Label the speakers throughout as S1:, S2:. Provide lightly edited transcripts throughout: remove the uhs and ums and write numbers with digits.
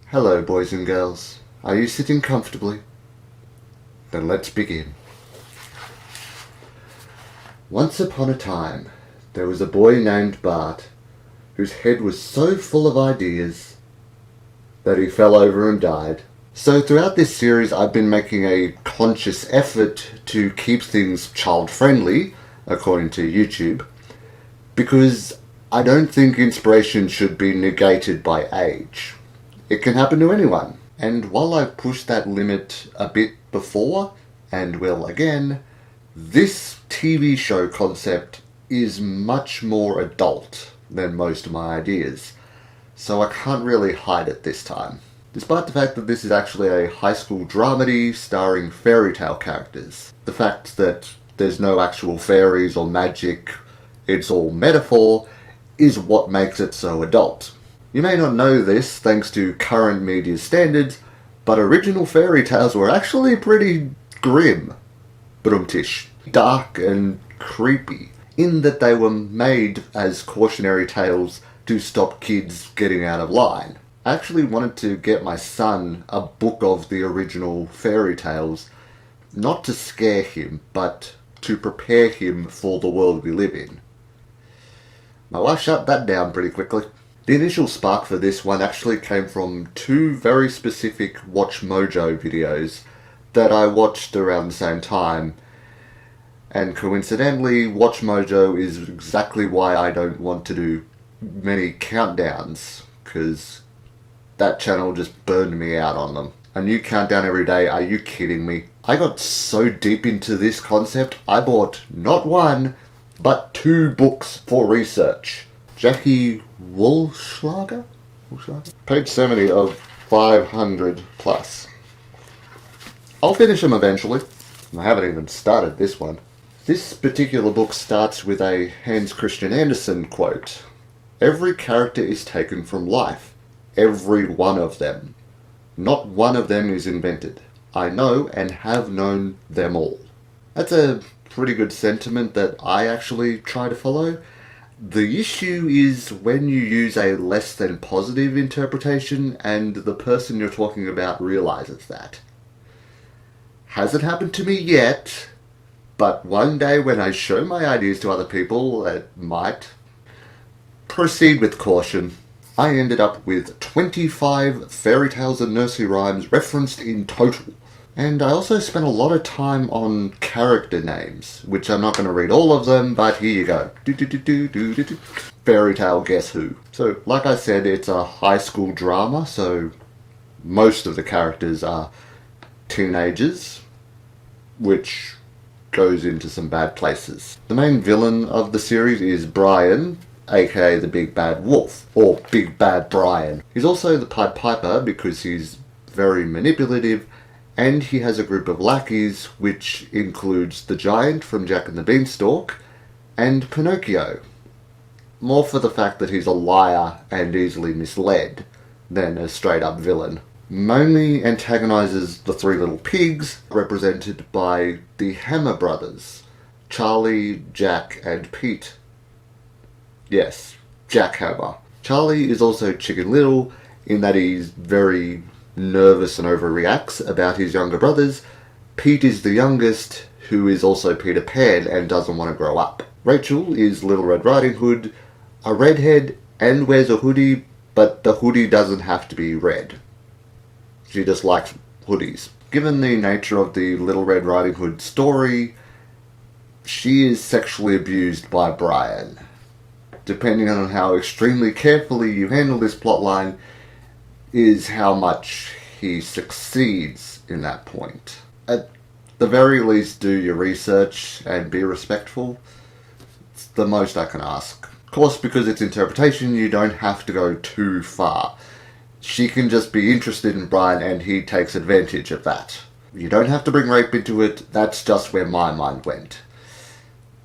S1: Hello, boys and girls. Are you sitting comfortably? Then let's begin. Once upon a time, there was a boy named Bart, whose head was so full of ideas that he fell over and died. So throughout this series, I've been making a conscious effort to keep things child-friendly, according to YouTube, because I don't think inspiration should be negated by age. It can happen to anyone. And while I've pushed that limit a bit before, and will again, this TV show concept is much more adult than most of my ideas, so I can't really hide it this time. Despite the fact that this is actually a high school dramedy starring fairy tale characters. The fact that there's no actual fairies or magic, it's all metaphor, is what makes it so adult. You may not know this thanks to current media standards, but original fairy tales were actually pretty grim. Brumtish. Dark and creepy, in that they were made as cautionary tales to stop kids getting out of line. I actually wanted to get my son a book of the original fairy tales, not to scare him, but to prepare him for the world we live in. My wife shut that down pretty quickly. The initial spark for this one actually came from two very specific Watch Mojo videos that I watched around the same time. And coincidentally, Watch Mojo is exactly why I don't want to do many countdowns, because that channel just burned me out on them. A new countdown every day, are you kidding me? I got so deep into this concept, I bought not one, but 2 books for research. Jackie Woolschlager? Page 70 of 500 plus. I'll finish them eventually. I haven't even started this one. This particular book starts with a Hans Christian Andersen quote. Every character is taken from life. Every one of them. Not one of them is invented. I know and have known them all. That's a pretty good sentiment that I actually try to follow. The issue is when you use a less than positive interpretation and the person you're talking about realizes that. Hasn't happened to me yet, but one day when I show my ideas to other people, it might. Proceed with caution. I ended up with 25 fairy tales and nursery rhymes referenced in total. And I also spent a lot of time on character names, which I'm not going to read all of them, but here you go. Fairy tale Guess Who. So, like I said, it's a high school drama, so most of the characters are teenagers, which goes into some bad places. The main villain of the series is Brian, aka the Big Bad Wolf, or Big Bad Brian. He's also the Pied Piper because he's very manipulative, and he has a group of lackeys, which includes the Giant from Jack and the Beanstalk, and Pinocchio. More for the fact that he's a liar and easily misled, than a straight-up villain. Moni antagonizes the 3 little pigs, represented by the Hammer brothers, Charlie, Jack, and Pete. Yes, Jack Hammer. Charlie is also Chicken Little, in that he's very nervous and overreacts about his younger brothers. Pete is the youngest, who is also Peter Pan and doesn't want to grow up. Rachel is Little Red Riding Hood, a redhead, and wears a hoodie, but the hoodie doesn't have to be red. She just likes hoodies. Given the nature of the Little Red Riding Hood story, she is sexually abused by Brian. Depending on how extremely carefully you handle this plotline, is how much he succeeds in that point. At the very least, do your research and be respectful. It's the most I can ask. Of course, because it's interpretation, you don't have to go too far. She can just be interested in Brian and he takes advantage of that. You don't have to bring rape into it, that's just where my mind went.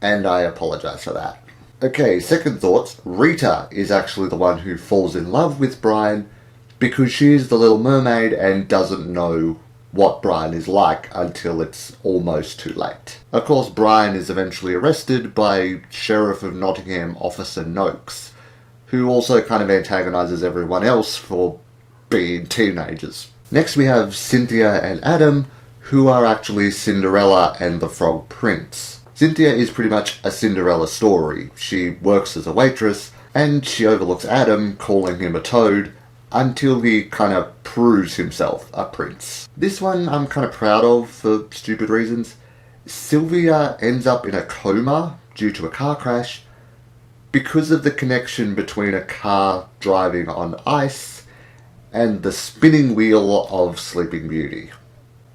S1: And I apologize for that. Okay, second thoughts. Rita is actually the one who falls in love with Brian, because she is the Little Mermaid and doesn't know what Brian is like until it's almost too late. Of course, Brian is eventually arrested by Sheriff of Nottingham Officer Noakes who also kind of antagonises everyone else for being teenagers. Next we have Cynthia and Adam, who are actually Cinderella and the Frog Prince. Cynthia is pretty much a Cinderella story. She works as a waitress, and she overlooks Adam, calling him a toad, until he kind of proves himself a prince. This one I'm kind of proud of for stupid reasons. Sylvia ends up in a coma due to a car crash because of the connection between a car driving on ice and the spinning wheel of Sleeping Beauty.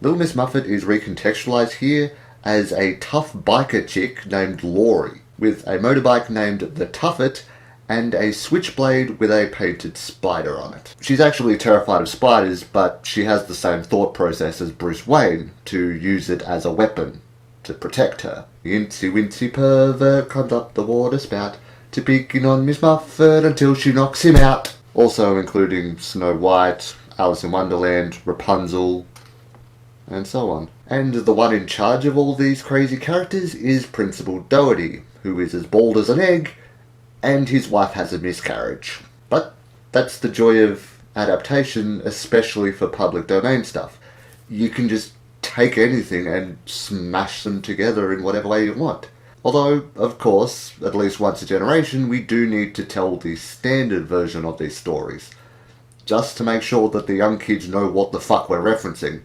S1: Little Miss Muffet is recontextualized here as a tough biker chick named Laurie, with a motorbike named the Tuffet and a switchblade with a painted spider on it. She's actually terrified of spiders, but she has the same thought process as Bruce Wayne to use it as a weapon to protect her. The incy wincy pervert climbs up the water spout to picking on Miss Muffet until she knocks him out. Also including Snow White, Alice in Wonderland, Rapunzel, and so on. And the one in charge of all these crazy characters is Principal Doherty, who is as bald as an egg, and his wife has a miscarriage. But that's the joy of adaptation, especially for public domain stuff. You can just take anything and smash them together in whatever way you want. Although, of course, at least once a generation, we do need to tell the standard version of these stories, just to make sure that the young kids know what the fuck we're referencing.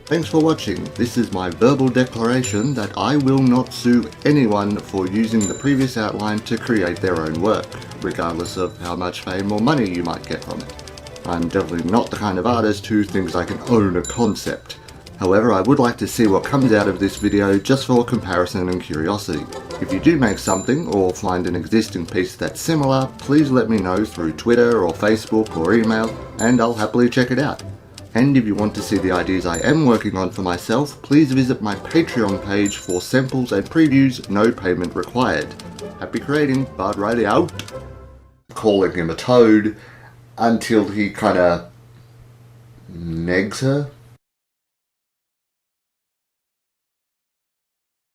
S1: Thanks for watching. This is my verbal declaration that I will not sue anyone for using the previous outline to create their own work, regardless of how much fame or money you might get from it. I'm definitely not the kind of artist who thinks I can own a concept. However, I would like to see what comes out of this video just for comparison and curiosity. If you do make something or find an existing piece that's similar, please let me know through Twitter or Facebook or email, and I'll happily check it out. And if you want to see the ideas I am working on for myself, please visit my Patreon page for samples and previews, no payment required. Happy creating, Bard Riley out. Calling him a toad until he kinda negs her.